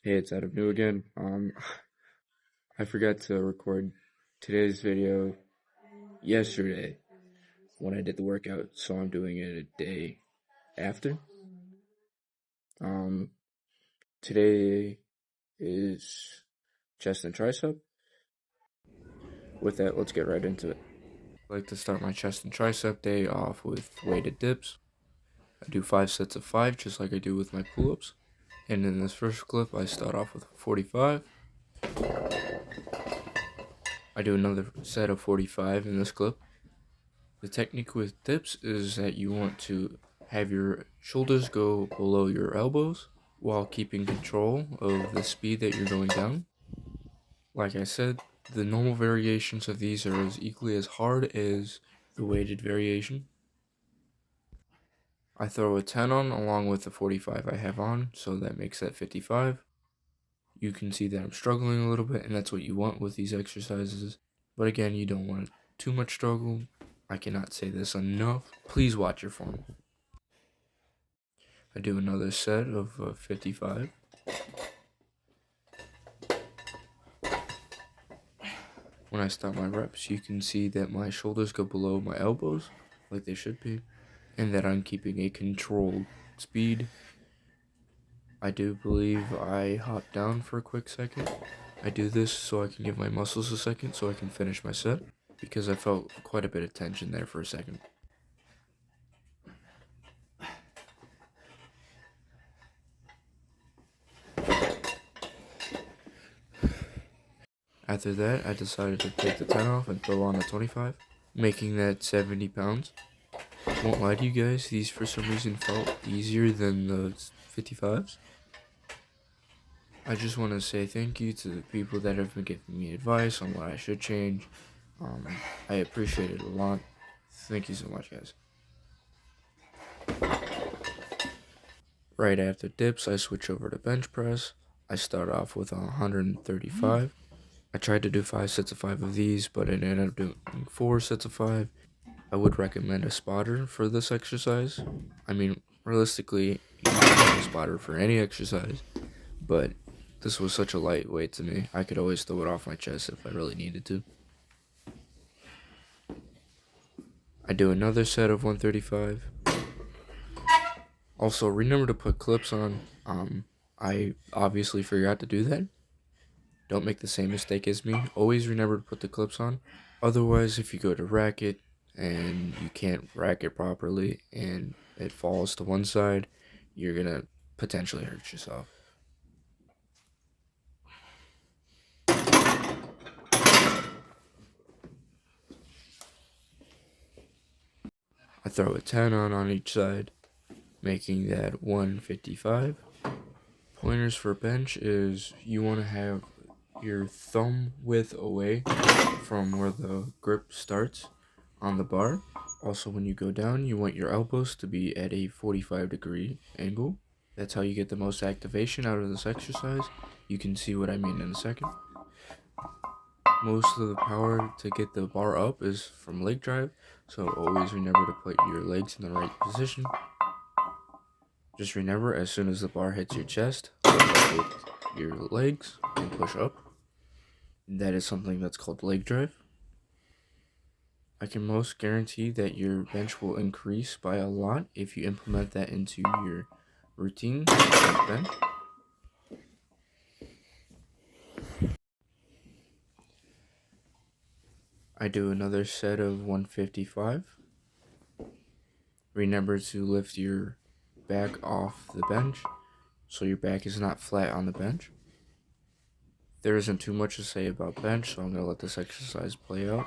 Hey, it's Adam New again. I forgot to record today's video yesterday when I did the workout, so I'm doing it a day after. Um, Today is chest and tricep. With that, let's get right into it. I like to start my chest and tricep day off with weighted dips. I do 5 sets of 5 just like I do with my pull-ups. And in this first clip, I start off with 45. I do another set of 45 in this clip. The technique with dips is that you want to have your shoulders go below your elbows while keeping control of the speed that you're going down. Like I said, the normal variations of these are as equally as hard as the weighted variation. I throw a 10 on along with the 45 I have on, so that makes that 55. You can see that I'm struggling a little bit, and that's what you want with these exercises. But again, you don't want too much struggle. I cannot say this enough. Please watch your form. I do another set of 55. When I stop my reps, you can see that my shoulders go below my elbows, like they should be, and that I'm keeping a controlled speed. I do believe I hop down for a quick second. I do this so I can give my muscles a second so I can finish my set, because I felt quite a bit of tension there for a second. After that, I decided to take the 10 off and throw on a 25, making that 70 pounds. Won't lie to you guys, these for some reason felt easier than the 55s. I just want to say thank you to the people that have been giving me advice on what I should change. I appreciate it a lot. Thank you so much, guys. Right after dips, I switch over to bench press. I start off with 135. I tried to do 5 sets of 5 of these, but I ended up doing 4 sets of 5. I would recommend a spotter for this exercise. I mean, realistically, you can have a spotter for any exercise, but this was such a lightweight to me. I could always throw it off my chest if I really needed to. I do another set of 135. Also, remember to put clips on. I obviously forgot to do that. Don't make the same mistake as me. Always remember to put the clips on. Otherwise, if you go to rack it and you can't rack it properly and it falls to one side, you're gonna potentially hurt yourself. I throw a 10 on each side, making that 155. Pointers for bench is you want to have your thumb width away from where the grip starts on the bar. Also, when you go down, you want your elbows to be at a 45-degree angle. That's how you get the most activation out of this exercise. You can see what I mean in a second. Most of the power to get the bar up is from leg drive, so always remember to put your legs in the right position. Just remember, as soon as the bar hits your chest, lift up with your legs and push up. That is something that's called leg drive. I can most guarantee that your bench will increase by a lot if you implement that into your routine like bench. I do another set of 155. Remember to lift your back off the bench so your back is not flat on the bench. There isn't too much to say about bench, so I'm going to let this exercise play out.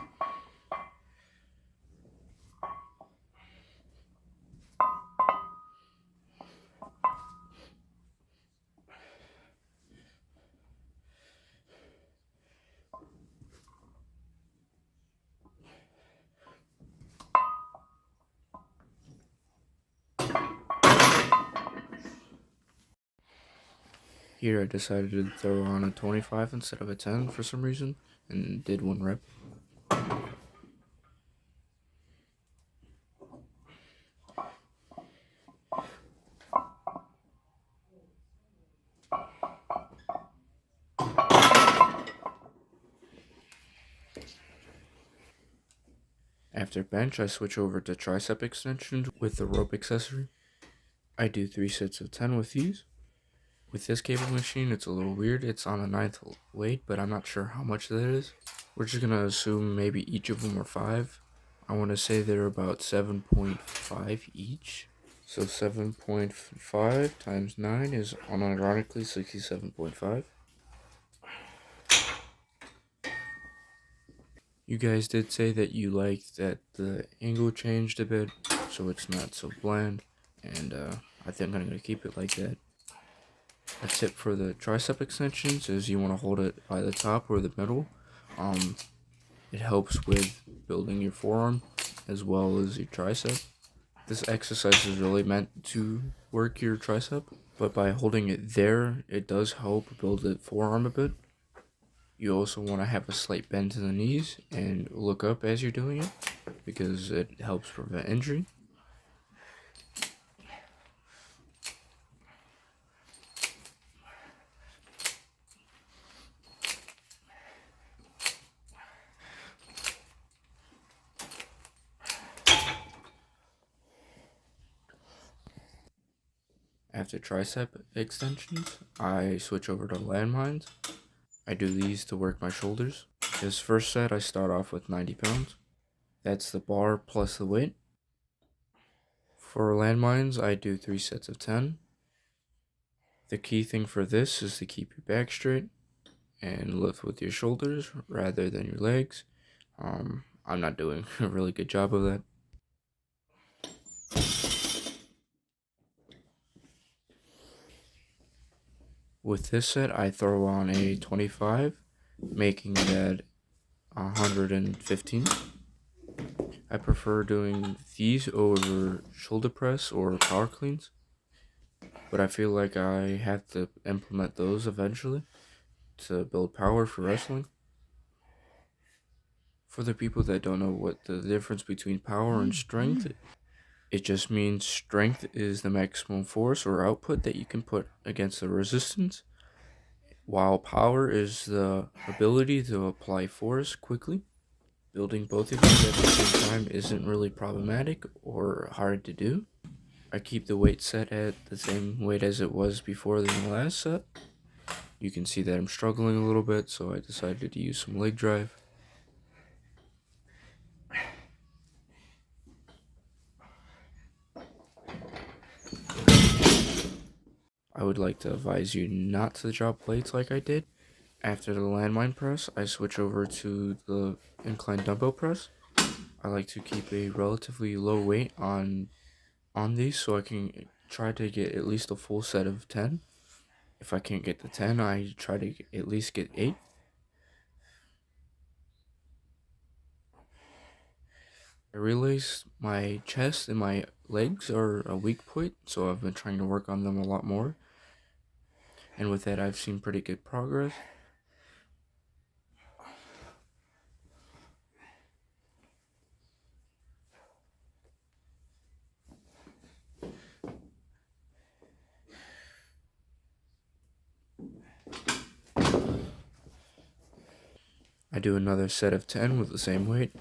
Here I decided to throw on a 25 instead of a 10 for some reason, and did 1 rep. After bench, I switch over to tricep extensions with the rope accessory. I do 3 sets of 10 with these. With this cable machine, it's a little weird. It's on a 9th weight, but I'm not sure how much that is. We're just going to assume maybe each of them are 5. I want to say they're about 7.5 each. So 7.5 times 9 is unironically 67.5. You guys did say that you liked that the angle changed a bit, so it's not so bland, and I think I'm going to keep it like that. A tip for the tricep extensions is you want to hold it by the top or the middle. It helps with building your forearm as well as your tricep. This exercise is really meant to work your tricep, but by holding it there, it does help build the forearm a bit. You also want to have a slight bend to the knees and look up as you're doing it because it helps prevent injury. After tricep extensions, I switch over to landmines. I do these to work my shoulders. This first set, I start off with 90 pounds. That's the bar plus the weight. For landmines, I do 3 sets of 10. The key thing for this is to keep your back straight and lift with your shoulders rather than your legs. I'm not doing a really good job of that. With this set, I throw on a 25, making that 115. I prefer doing these over shoulder press or power cleans, but I feel like I have to implement those eventually to build power for wrestling. For the people that don't know what the difference between power and strength, it just means strength is the maximum force or output that you can put against the resistance, while power is the ability to apply force quickly. Building both of these at the same time isn't really problematic or hard to do. I keep the weight set at the same weight as it was before in the last set. You can see that I'm struggling a little bit, so I decided to use some leg drive. I would like to advise you not to drop plates like I did. After the landmine press, I switch over to the incline dumbbell press. I like to keep a relatively low weight on these so I can try to get at least a full set of 10. If I can't get the 10, I try to at least get 8. I realize my chest and my legs are a weak point, so I've been trying to work on them a lot more. And with that, I've seen pretty good progress. I do another set of 10 with the same weight.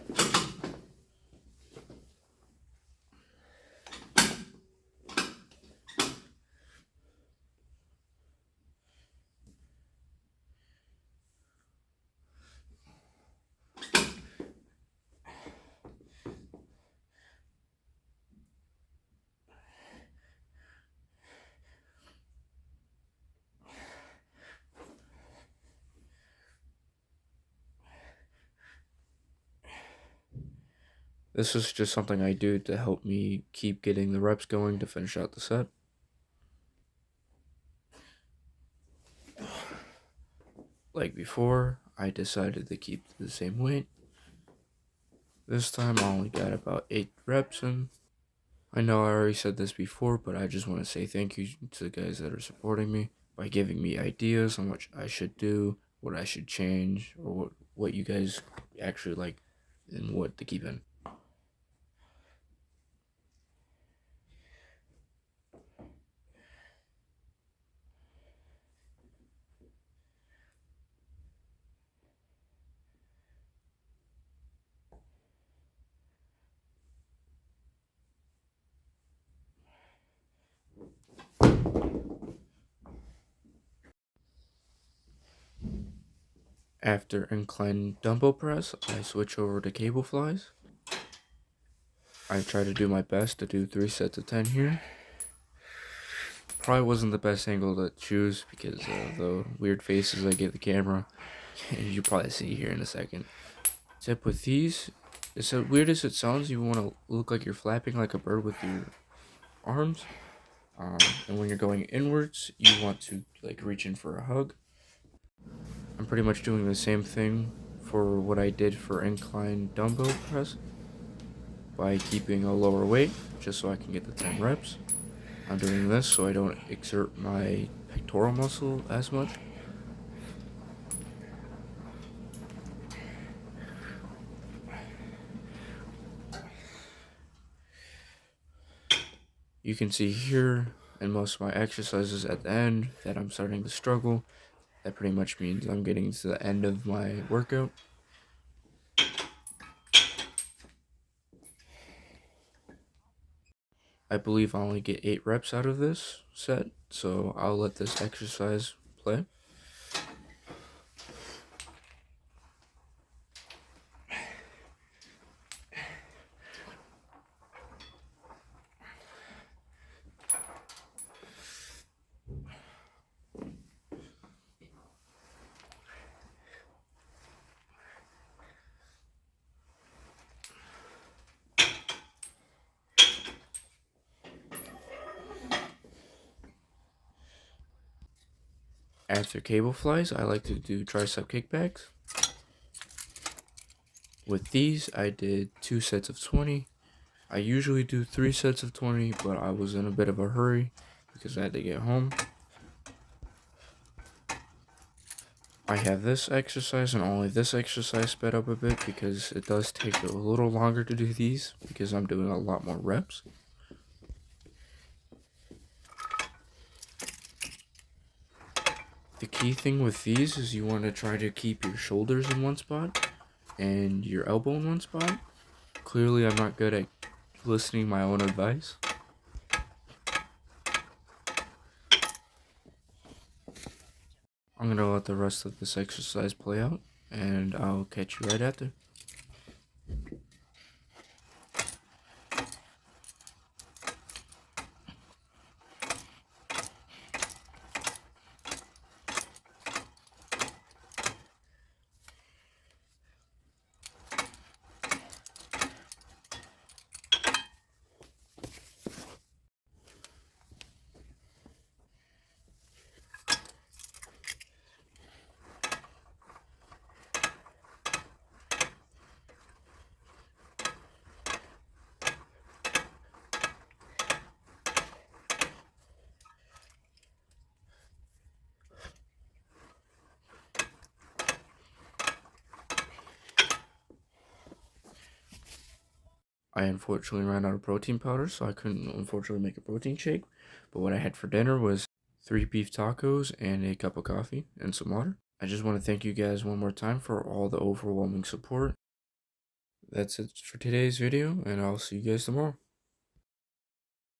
This is just something I do to help me keep getting the reps going to finish out the set. Like before, I decided to keep the same weight. This time I only got about 8 reps in. I know I already said this before, but I just want to say thank you to the guys that are supporting me by giving me ideas on what I should do, what I should change, or what you guys actually like and what to keep in. After incline dumbbell press, I switch over to cable flies. I try to do my best to do 3 sets of 10 here. Probably wasn't the best angle to choose because of the weird faces I give the camera. You'll probably see here in a second. Tip with these, as weird as it sounds, you want to look like you're flapping like a bird with your arms. And when you're going inwards, you want to like reach in for a hug. I'm pretty much doing the same thing for what I did for incline dumbbell press by keeping a lower weight just so I can get the 10 reps. I'm doing this so I don't exert my pectoral muscle as much. You can see here in most of my exercises at the end that I'm starting to struggle. That pretty much means I'm getting to the end of my workout. I believe I only get 8 reps out of this set, so I'll let this exercise play. After cable flies, I like to do tricep kickbacks. With these, I did 2 sets of 20. I usually do 3 sets of 20, but I was in a bit of a hurry because I had to get home. I have this exercise and only this exercise sped up a bit because it does take a little longer to do these because I'm doing a lot more reps. The key thing with these is you want to try to keep your shoulders in one spot and your elbow in one spot. Clearly, I'm not good at listening to my own advice. I'm going to let the rest of this exercise play out, and I'll catch you right after. I unfortunately ran out of protein powder, so I couldn't unfortunately make a protein shake. But what I had for dinner was 3 beef tacos and a cup of coffee and some water. I just want to thank you guys one more time for all the overwhelming support. That's it for today's video, and I'll see you guys tomorrow.